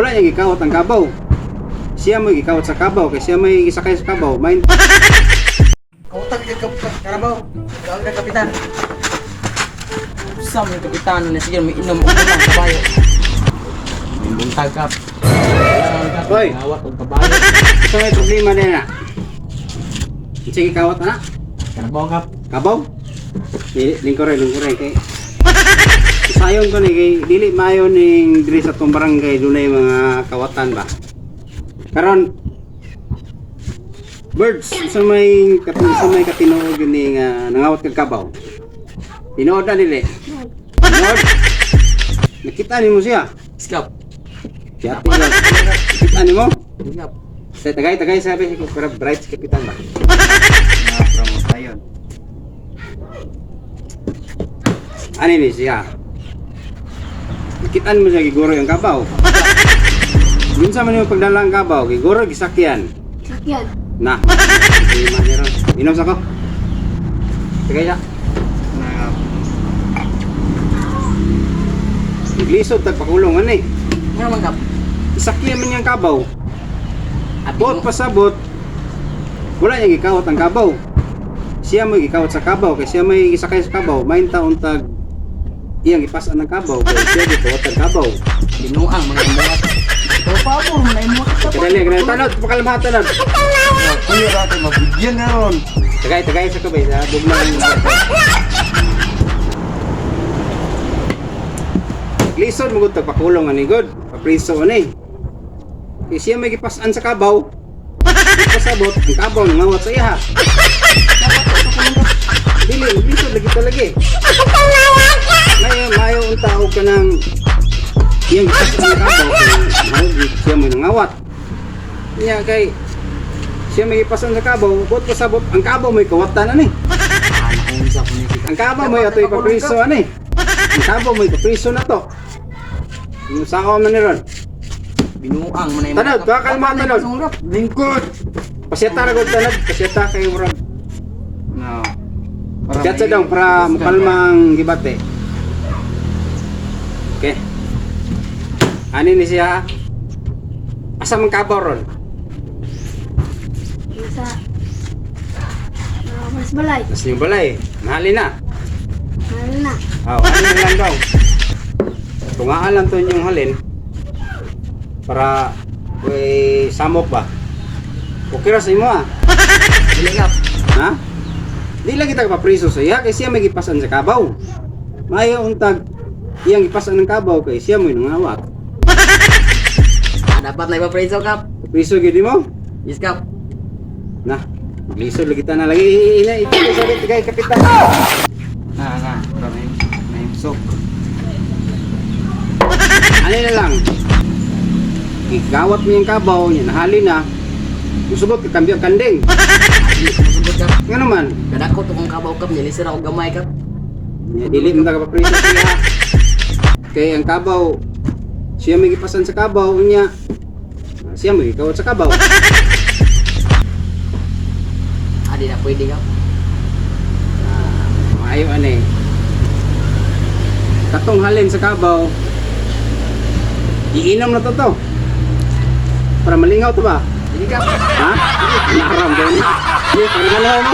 Wala niya gikawat ang kabaw. Siya may gikawat sa kabaw kay siya may gisakay sa kabaw. Main Kautan ka Karabaw. Ikaw na kapitan. Usam yung kapitan na sige may inom o lang kabayo. May buntag kap. Hoy. Ngawat og kabayo. so may problema din na. Sige kawat na. Karabaw kap. Kabaw? Lingkore kay sayon ko ni kay dili mayo ning diri sa tong barangay dunay mga kawatan ba. Karon birds sa may katinuod yun ni nangawat kag kabaw. Tinuod na dili. Tinuod. Nakita nimo siya. Skap. Siya tingnan. Nakita nimo? Skap. Sa tagay sabi ko para bright si kapitan ba. Promote ayon. Ano ni siya? Nakitaan mo siya giguro yung kabaw. Minsan man yung pagdala ang kabaw, giguro gisakyan. Sakyan. Na. Hindi man niya ron. Inom sa ko. Tagay siya. Naglisod tagpakulong ano eh. Ano man kap? Isakyan man yung kabaw. Bot pasabot. Wala niya gikawat ang kabaw. Siya may gikawat sa kabaw kay siya may gisakay sa kabaw. Main taon tag iyang ipasan ng kabaw kay siya gikawat ang kabaw. Binuang mga imuat. Tropa mo, mga imuat ka pa. Kadali, tanod, pakalamatan na. Kuya natin, mabigyan na ron. Tagay sa kabay, sa buglang. Lisod mo gud pakulong ani god. Papriso ani. Kaya siya may gipasan sa kabaw. Pasabot, ang kabaw nangawat sa iya. Dili, lisod lagi talagi. Mayo unta og kanang iyang gipasan sa kabaw kay siya may nangawat. Niya kay siya may gipasan sa kabaw, bot pasabot, ang kabaw may kawatan ani. Naunsa ko ni Ang kabaw may atoy papriso ani. Ang kabaw may papriso na to. Yung sao man ni ron. Binuang man imuat. Tanod, baka kalma tanod. Lingkod. Pasyata ra gud tanod, pasyata kay murag. No. Pasyata daw para makalmang gibate. Okay. Ani ni siya? Asa man kabaw ron? Sa mas balay. Mas yung balay, mahali na. Ano na? Ano lang daw. Tungaan lang to yung halin para may samok ba. Okay ra sa imo ah. Dili kap. Ha? Di lang kita papriso sa iya kay siya may gipasan sa kabaw. Mayo untag iyang gipasan ng kabaw kay siya may nangawat. Dapat na ipapreso kap. Priso gyud mo? Yes kap. Na, lisod lagi ta na lagi ina ito sa kay kapitan. Na, para may sok. Ano na lang? Igawat mo yung kabaw niya, nahali na. Usubot ka kambiyang kanding. Dili ko masubot kap. Nga naman, Kadako to kung kabaw kap, nilisira ako gamay kap. dili mo nakapapriso siya. Kaya ang kabaw, siya may gipasan sa kabaw niya. Siya may gikawat sa kabaw. Di na pwede kap. Maayo ani. Katong halin sa kabaw. Iinom na to. Para malingaw to ba? Dili kap. Ha? Naharam din. Yes, para malingaw mo.